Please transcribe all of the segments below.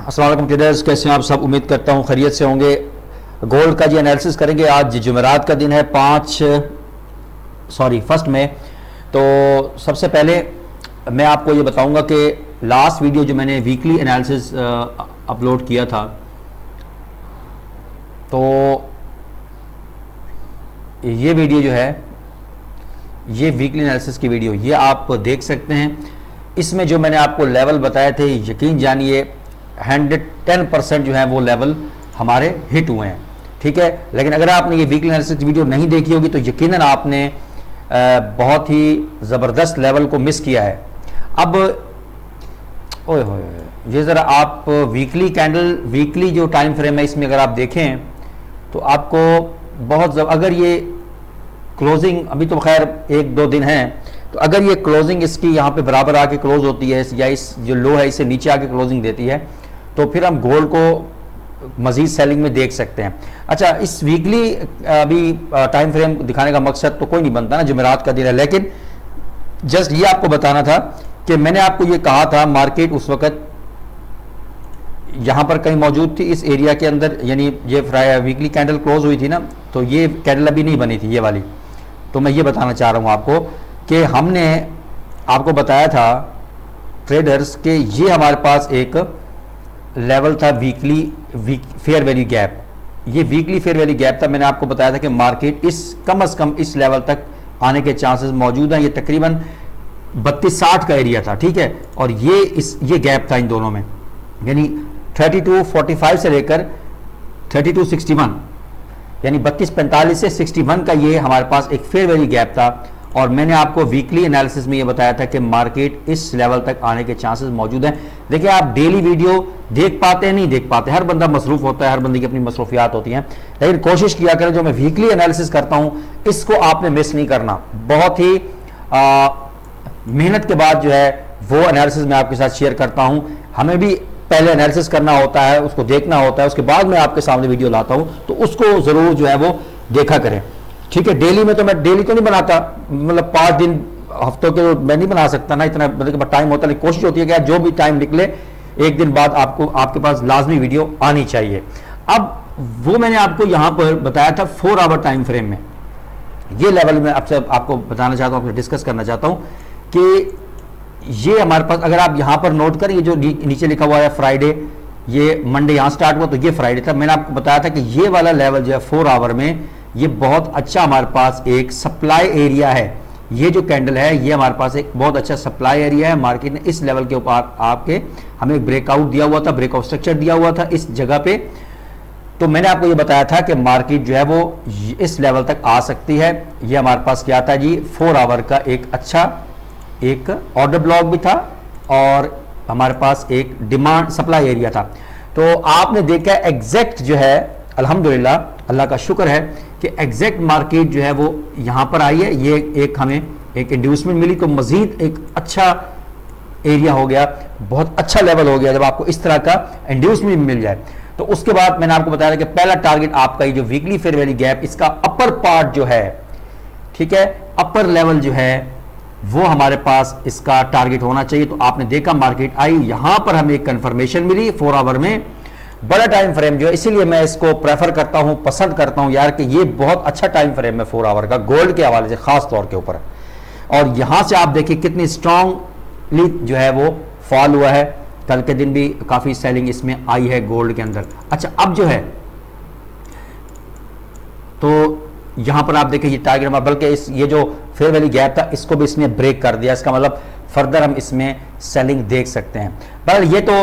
अस्सलाम वालेकुम ट्रेडर्स, कैसे हैं आप सब। उम्मीद करता हूँ खैरियत से होंगे। गोल्ड का जी एनालिसिस करेंगे। आज जुमेरात का दिन है, फर्स्ट में। तो सबसे पहले मैं आपको ये बताऊंगा कि लास्ट वीडियो जो मैंने वीकली एनालिसिस अपलोड किया था, तो ये वीडियो जो है, ये वीकली एनालिसिस की वीडियो, ये आप देख सकते हैं। इसमें जो मैंने आपको लेवल बताए थे, यकीन जानिए 110% जो है वो लेवल हमारे हिट हुए हैं, ठीक है। लेकिन अगर आपने ये वीकली एनालिसिस की वीडियो नहीं देखी होगी तो यकीनन आपने बहुत ही ज़बरदस्त लेवल को मिस किया है। अब ओए होए, ये ज़रा आप वीकली जो टाइम फ्रेम है, इसमें अगर आप देखें तो आपको बहुत अगर ये क्लोजिंग, अभी तो खैर 1-2 दिन है, तो अगर ये क्लोजिंग इसकी यहाँ पे बराबर आके क्लोज होती है या इस जो लो है इससे नीचे आके क्लोजिंग देती है, तो फिर हम गोल्ड को मजीद सेलिंग में देख सकते हैं। अच्छा, इस वीकली अभी टाइम फ्रेम दिखाने का मकसद तो कोई नहीं बनता ना, जुमेरात का दिन है, लेकिन जस्ट ये आपको बताना था कि मैंने आपको ये कहा था मार्केट उस वक्त यहाँ पर कहीं मौजूद थी इस एरिया के अंदर, यानी ये वीकली कैंडल क्लोज हुई थी ना, तो ये कैंडल अभी नहीं बनी थी ये वाली। तो मैं ये बताना चाह रहा हूँ आपको कि हमने आपको बताया था ट्रेडर्स के ये हमारे पास एक लेवल था वीकली फेयर वैल्यू गैप। ये वीकली फेयर वैल्यू गैप था। मैंने आपको बताया था कि मार्केट इस कम से कम इस लेवल तक आने के चांसेस मौजूद हैं। ये तकरीबन 3260 का एरिया था, ठीक है, और ये गैप था इन दोनों में, यानी 3245 से लेकर 3261, यानी 3245 से 61 का ये हमारे पास एक फेयर वैल्यू गैप था। और मैंने आपको वीकली एनालिसिस में ये बताया था कि मार्केट इस लेवल तक आने के चांसेस मौजूद हैं। देखिए, आप डेली वीडियो देख पाते हैं, नहीं देख पाते, हर बंदा मसरूफ होता है, हर बंदे की अपनी मसरूफियात होती हैं, लेकिन कोशिश किया करें जो मैं वीकली एनालिसिस करता हूं इसको आपने मिस नहीं करना। बहुत ही मेहनत के बाद जो है वो एनालिसिस मैं आपके साथ शेयर करता हूं। हमें भी पहले एनालिसिस करना होता है, उसको देखना होता है, उसके बाद मैं आपके सामने वीडियो लाता हूं, तो उसको जरूर जो है वो देखा करें, ठीक है। डेली में तो मैं डेली तो नहीं बनाता, मतलब 5 दिन हफ्तों के मैं नहीं बना सकता ना, इतना मतलब टाइम होता है। कोशिश होती है कि जो भी टाइम निकले एक दिन बाद आपको आपके पास लाजमी वीडियो आनी चाहिए। अब वो मैंने आपको यहां पर बताया था 4 आवर टाइम फ्रेम में। ये लेवल में आपको बताना चाहता हूं, आपसे डिस्कस करना चाहता हूं कि ये हमारे पास, अगर आप यहां पर नोट करें, ये जो नीचे लिखा हुआ है फ्राइडे, ये मंडे यहां स्टार्ट हुआ, तो ये फ्राइडे था। मैंने आपको बताया था कि ये वाला लेवल जो है 4 आवर में, ये बहुत अच्छा हमारे पास एक सप्लाई एरिया है। ये जो कैंडल है ये हमारे पास एक बहुत अच्छा सप्लाई एरिया है। मार्केट ने इस लेवल के ऊपर आपके हमें ब्रेकआउट दिया हुआ था, ब्रेकआउट स्ट्रक्चर दिया हुआ था इस जगह पे। तो मैंने आपको ये बताया था कि मार्केट जो है वो इस लेवल तक आ सकती है। ये हमारे पास क्या था जी, 4 आवर का एक अच्छा एक ऑर्डर ब्लॉक भी था और हमारे पास एक डिमांड सप्लाई एरिया था। तो आपने देखा एग्जैक्ट जो है, अल्हम्दुलिल्लाह, अल्लाह का शुक्र है कि एग्जैक्ट मार्केट जो है वो यहां पर आई है। ये एक हमें एक इंड्यूसमेंट मिली, तो मजीद एक अच्छा एरिया हो गया, बहुत अच्छा लेवल हो गया जब आपको इस तरह का इंड्यूसमेंट मिल जाए। तो उसके बाद मैंने आपको बताया कि पहला टारगेट आपका ये जो वीकली फेयर वैल्यू गैप, इसका अपर पार्ट जो है, ठीक है, अपर लेवल जो है वो हमारे पास इसका टारगेट होना चाहिए। तो आपने देखा मार्केट आई, यहां पर हमें एक कंफर्मेशन मिली 4 आवर में, बड़ा टाइम फ्रेम जो है, इसीलिए मैं इसको प्रेफर करता हूं, पसंद करता हूं यार कि ये बहुत अच्छा टाइम फ्रेम है 4 आवर का, गोल्ड के हवाले से खास तौर के ऊपर। और यहां से आप देखिए कितनी स्ट्रांगली जो है वो फॉल हुआ है। कल के दिन भी काफी सेलिंग इसमें आई है गोल्ड के अंदर। अच्छा, अब जो है तो यहां पर आप देखिए ये टारगेट, बल्कि ये जो फेयर वैल्यू गैप था इसको भी इसने ब्रेक कर दिया। इसका मतलब फर्दर हम इसमें सेलिंग देख सकते हैं। बहरहाल ये तो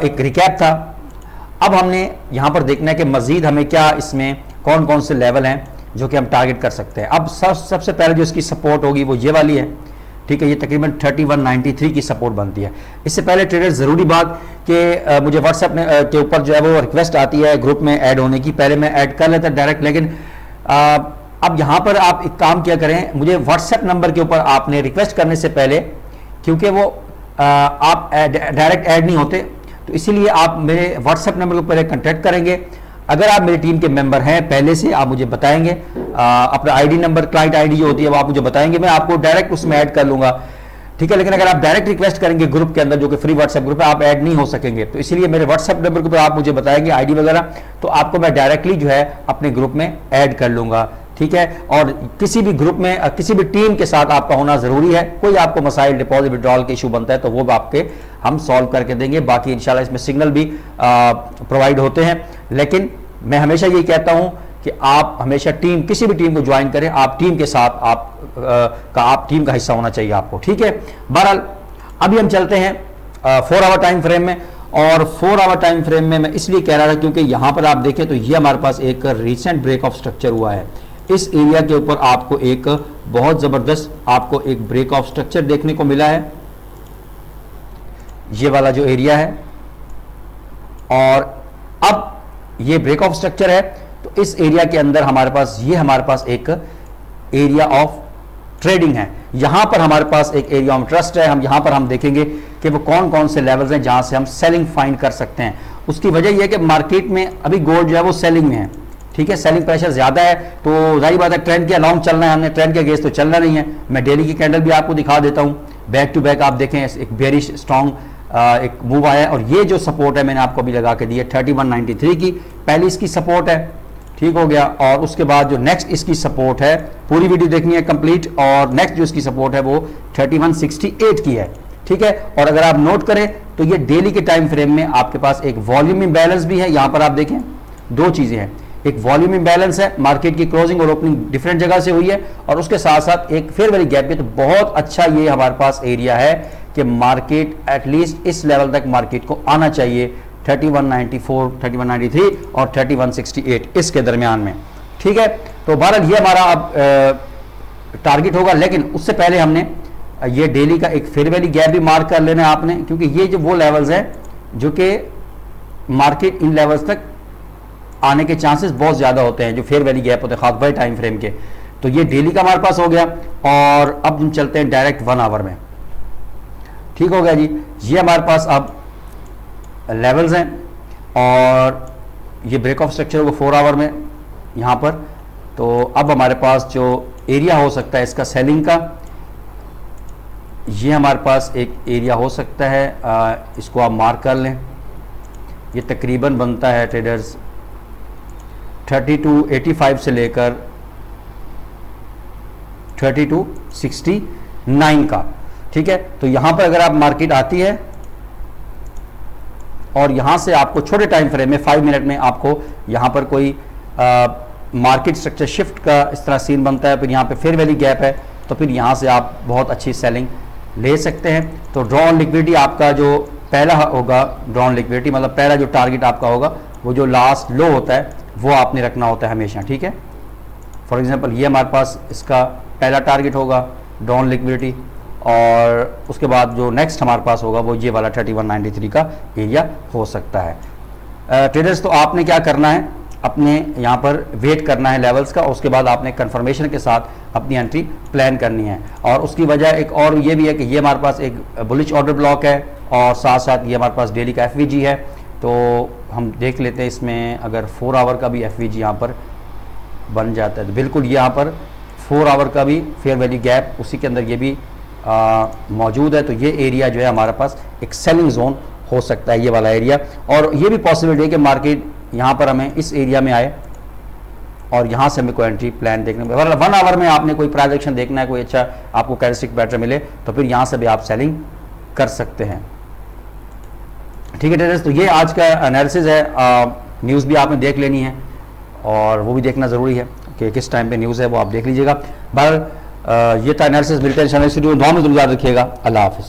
एक रिकैप था। अब हमने यहां पर देखना है कि मजीद हमें क्या इसमें कौन कौन से लेवल हैं जो कि हम टारगेट कर सकते हैं। अब सबसे पहले जो इसकी सपोर्ट होगी वो ये वाली है, ठीक है। ये तकरीबन 3193 की सपोर्ट बनती है। इससे पहले ट्रेडर ज़रूरी बात कि मुझे व्हाट्सएप के ऊपर जो है वो रिक्वेस्ट आती है ग्रुप में ऐड होने की, पहले मैं ऐड कर लेता डायरेक्ट, लेकिन अब यहां पर आप एक काम किया करें, मुझे व्हाट्सएप नंबर के ऊपर आपने रिक्वेस्ट करने से पहले, क्योंकि वो आप डायरेक्ट ऐड नहीं होते, तो इसीलिए आप मेरे व्हाट्सएप नंबर के ऊपर कॉन्टैक्ट करेंगे। अगर आप मेरी टीम के मेंबर हैं पहले से, आप मुझे बताएंगे अपना आईडी नंबर, क्लाइंट आईडी जो होती है वो आप मुझे बताएंगे, मैं आपको डायरेक्ट उसमें ऐड कर लूंगा। ठीक है। लेकिन अगर आप डायरेक्ट रिक्वेस्ट करेंगे ग्रुप के अंदर, जो कि फ्री व्हाट्सएप ग्रुप है, आप ऐड नहीं हो सकेंगे। तो इसीलिए मेरे व्हाट्सएप नंबर के ऊपर आप मुझे बताएंगे आईडी वगैरह, तो आपको मैं डायरेक्टली जो है अपने ग्रुप में ऐड कर लूंगा, ठीक है। और किसी भी ग्रुप में किसी भी टीम के साथ आपका होना जरूरी है। कोई आपको मसाइल डिपॉजिट विड्रॉल के इशू बनता है तो वो आपके हम सॉल्व करके देंगे। बाकी इंशाल्लाह इसमें सिग्नल भी प्रोवाइड होते हैं। लेकिन मैं हमेशा यही कहता हूं कि आप हमेशा टीम, किसी भी टीम को ज्वाइन करें, आप टीम के साथ आप टीम का हिस्सा होना चाहिए आपको, ठीक है। बहरहाल अभी हम चलते हैं 4 आवर टाइम फ्रेम में। और 4 आवर टाइम फ्रेम में मैं इसलिए कह रहा था क्योंकि यहां पर आप देखें तो ये हमारे पास एक रिसेंट ब्रेक ऑफ स्ट्रक्चर हुआ है। इस एरिया के ऊपर आपको एक बहुत जबरदस्त आपको एक ब्रेक ऑफ स्ट्रक्चर देखने को मिला है, ये वाला जो एरिया है। और अब ये ब्रेक ऑफ स्ट्रक्चर है, तो इस एरिया के अंदर हमारे पास एक एरिया ऑफ ट्रेडिंग है। यहां पर हमारे पास एक एरिया ऑफ ट्रस्ट है। यहां पर हम देखेंगे कि वो कौन कौन से लेवल्स हैं जहां से हम सेलिंग फाइंड कर सकते हैं। उसकी वजह यह है कि मार्केट में अभी गोल्ड जो है वो सेलिंग में है, ठीक है। सेलिंग प्रेशर ज्यादा है, तो जाहिर बात है ट्रेंड के अलाउंग चलना है, हमने ट्रेंड के अगेंस्ट तो चलना नहीं है। मैं डेली की कैंडल भी आपको दिखा देता हूं, बैक टू बैक आप देखें एक बेरिश स्ट्रॉन्ग एक मूव आया है। और ये जो सपोर्ट है मैंने आपको अभी लगा के दी है 3193 की, पहली इसकी सपोर्ट है, ठीक हो गया। और उसके बाद जो नेक्स्ट इसकी सपोर्ट है, पूरी वीडियो देखनी है कंप्लीट, और नेक्स्ट जो इसकी सपोर्ट है वो 3168 की है, ठीक है। और अगर आप नोट करें तो ये डेली के टाइम फ्रेम में आपके पास एक वॉल्यूम इम्बैलेंस भी है। यहां पर आप देखें दो चीजें हैं, एक वॉल्यूम इम्बैलेंस है, मार्केट की क्लोजिंग और ओपनिंग डिफरेंट जगह से हुई है, और उसके साथ साथ एक फेयर वैल्यू गैप है। तो बहुत अच्छा ये हमारे पास एरिया है कि मार्केट एटलीस्ट इस लेवल तक मार्केट को आना चाहिए, 3194, 3193 और 3168 इसके दरमियान में, ठीक है। तो बहरहाल ये हमारा अब टारगेट होगा। लेकिन उससे पहले हमने ये डेली का एक फेयर वैल्यू गैप भी मार्क कर लेना है आपने, क्योंकि ये जो वो लेवल्स हैं जो कि मार्केट इन लेवल्स तक आने के चांसेस बहुत ज्यादा होते हैं, जो फेयर वैल्यू गैप होते हैं खास बाई टाइम फ्रेम के। तो ये डेली का हमारे पास हो गया। और अब हम चलते हैं डायरेक्ट 1 आवर में, ठीक हो गया जी। ये हमारे पास अब लेवल्स हैं, और ये ब्रेक ऑफ स्ट्रक्चर वो 4 आवर में यहाँ पर। तो अब हमारे पास जो एरिया हो सकता है इसका सेलिंग का, ये हमारे पास एक एरिया हो सकता है, इसको आप मार्क कर लें। ये तकरीबन बनता है ट्रेडर्स 3285 से लेकर 3269 का, ठीक है। तो यहां पर अगर आप मार्केट आती है और यहां से आपको छोटे टाइम फ्रेम में 5 मिनट में आपको यहां पर कोई मार्केट स्ट्रक्चर शिफ्ट का इस तरह सीन बनता है, फिर यहां पे फेयर वैल्यू गैप है, तो फिर यहां से आप बहुत अच्छी सेलिंग ले सकते हैं। तो ड्रॉन लिक्विडिटी आपका जो पहला होगा, ड्रॉन लिक्विडिटी मतलब पहला जो टारगेट आपका होगा वो जो लास्ट लो होता है वो आपने रखना होता है हमेशा, ठीक है। फॉर एग्जांपल ये हमारे पास इसका पहला टारगेट होगा ड्रॉन लिक्विडिटी, और उसके बाद जो नेक्स्ट हमारे पास होगा वो ये वाला 3193 का एरिया हो सकता है। ट्रेडर्स तो आपने क्या करना है, अपने यहाँ पर वेट करना है लेवल्स का, और उसके बाद आपने कंफर्मेशन के साथ अपनी एंट्री प्लान करनी है। और उसकी वजह एक और ये भी है कि ये हमारे पास एक बुलिश ऑर्डर ब्लॉक है, और साथ साथ ये हमारे पास डेली का एफवीजी है। तो हम देख लेते हैं इसमें अगर 4 आवर का भी एफवीजी यहाँ पर बन जाता है तो बिल्कुल यहाँ पर 4 आवर का भी फेयर वैल्यू गैप उसी के अंदर ये भी मौजूद है। तो ये एरिया जो है हमारे पास एक सेलिंग जोन हो सकता है, ये वाला एरिया। और ये भी पॉसिबिलिटी है कि मार्केट यहाँ पर हमें इस एरिया में आए और यहाँ से हमें कोई एंट्री प्लान देखने में, 1 आवर में आपने कोई प्राइस एक्शन देखना है, कोई अच्छा आपको कैरेक्टरिस्टिक पैटर्न मिले तो फिर यहाँ से भी आप सेलिंग कर सकते हैं, ठीक है ट्रेडर्स। तो ये आज का एनालिसिस है। न्यूज़ भी आपने देख लेनी है और वो भी देखना ज़रूरी है कि किस टाइम पे न्यूज़ है, वो आप देख लीजिएगा। बहरहाल ये था एनालिसिस। मिलते हैं चैनल स्टूडियो, दुआ में याद रखिएगा। अल्लाह हाफिज़।